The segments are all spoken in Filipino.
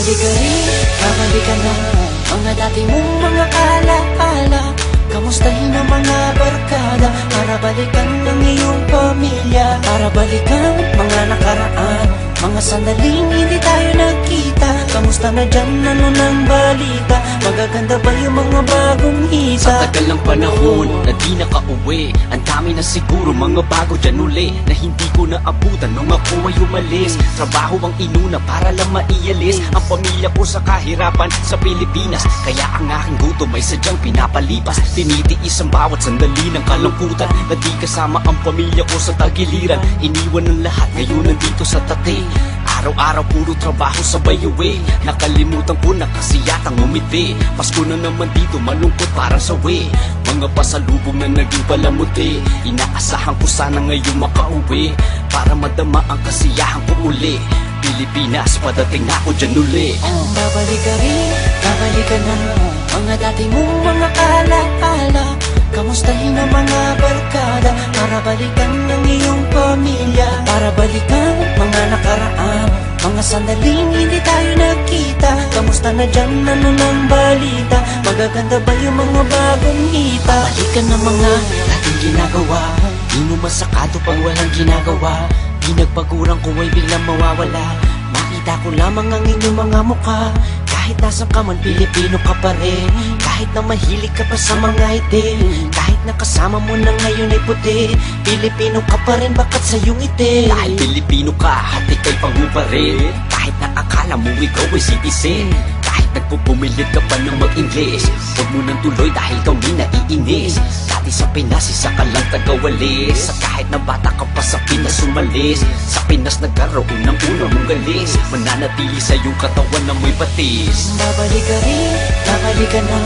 Babalik ka rin, babalik ka na. Mga dati mong mga alaala, kamustahin ang mga barkada, para balikan ang iyong pamilya, para balikan mga nakaraan, mga sandaling hindi tayo nagkita. Kamusta na dyan, ano nang balita? Magaganda ba yung mga bagong hita? Sa tagal ng panahon na di nakauwi, ang dami na siguro mga bago dyan uli, na hindi ko naabutan nung ako ay umalis. Trabaho ang inuna para lang maialis ang pamilya ko sa kahirapan sa Pilipinas. Kaya ang aking gutom ay sadyang pinapalipas. Tinitiis ang bawat sandali ng kalungkutan, na di kasama ang pamilya ko sa tagiliran. Iniwan ng lahat, ngayon nandito sa Tate. Araw-araw puro trabaho sabay uwi, nakalimutan ko na kasi yatang umiti. Pasko na naman dito, malungkot parang sawi, mga pasalubong na naging palamuti. Inaasahan ko sana ngayon makauwi, para madama ang kasiyahan ko uli. Pilipinas, padating na ako dyan uli. Babalik ka rin, babalik ka na. Mga dati mong mga alaala, kamustahin ang mga barkada, para balikan ang iyong pamilya, para balikan mga nakaraan, mga sandaling hindi tayo nagkita. Kamusta na dyan, ano nang balita? Magaganda ba yung mga bagong hita? Balikan ang mga dating ginagawa, di mo masakado pag walang ginagawa. Pinagpaguran ko ay biglang mawawala, makita ko lamang ang inyong mga mukha. Kahit nasan ka man, Pilipino ka pa rin. Kahit na mahilig ka pa sa mga itim, kahit na kasama mo na ngayon ay puti, Pilipino ka pa rin, bakat sa iyong itim. Dahil Pilipino ka, hati kay pangu pa rin. Kahit na akala mo ikaw ay citizen, kahit nagpupumilit ka pa ng mag-English, huwag mo nang tuloy dahil kami naiinis. Dati sa Pinas, isa ka lang tagawalis, sa kahit na bata ka pa sa Pinas umalis. Sa Pinas nagkaroon ng una mong galis, mananatili sa iyong katawan na may batis. Babalik ka rin, babalik ka na.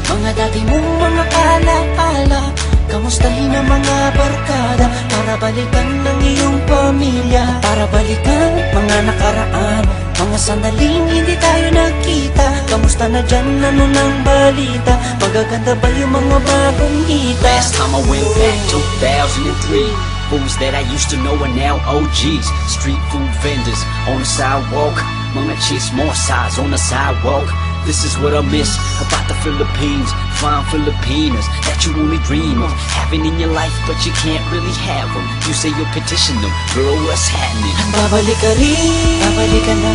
Mga dati mong mga alaala, kamustahin ang mga barkada, para balikan ang iyong pamilya, para balikan mga nakaraan, mga sandaling hindi tayo nagkita. Kamusta na dyan, ano nang balita? Magaganda ba yung mga bagong hita? Last time I went back, 2003, fools that I used to know are now OGs. Street food vendors on the sidewalk, mga chicks more size on the sidewalk. This is what I miss about the Philippines. Fine Filipinas that you only dream of having in your life, but you can't really have them. You say you'll petition them, girl, what's happening? Babalik ka rin, babalik ka na.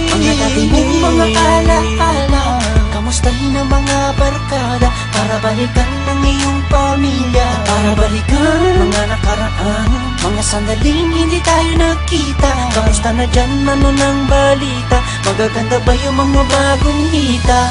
Mga dati mong mga alaala, kamustahin ang mga barkada, para balikan ang iyong pamilya, para balikan mga nakaraan, mga sandaling hindi tayo nagkita. Kamusta na dyan, ano nang balita? Magaganda ba yung mga bagong hita?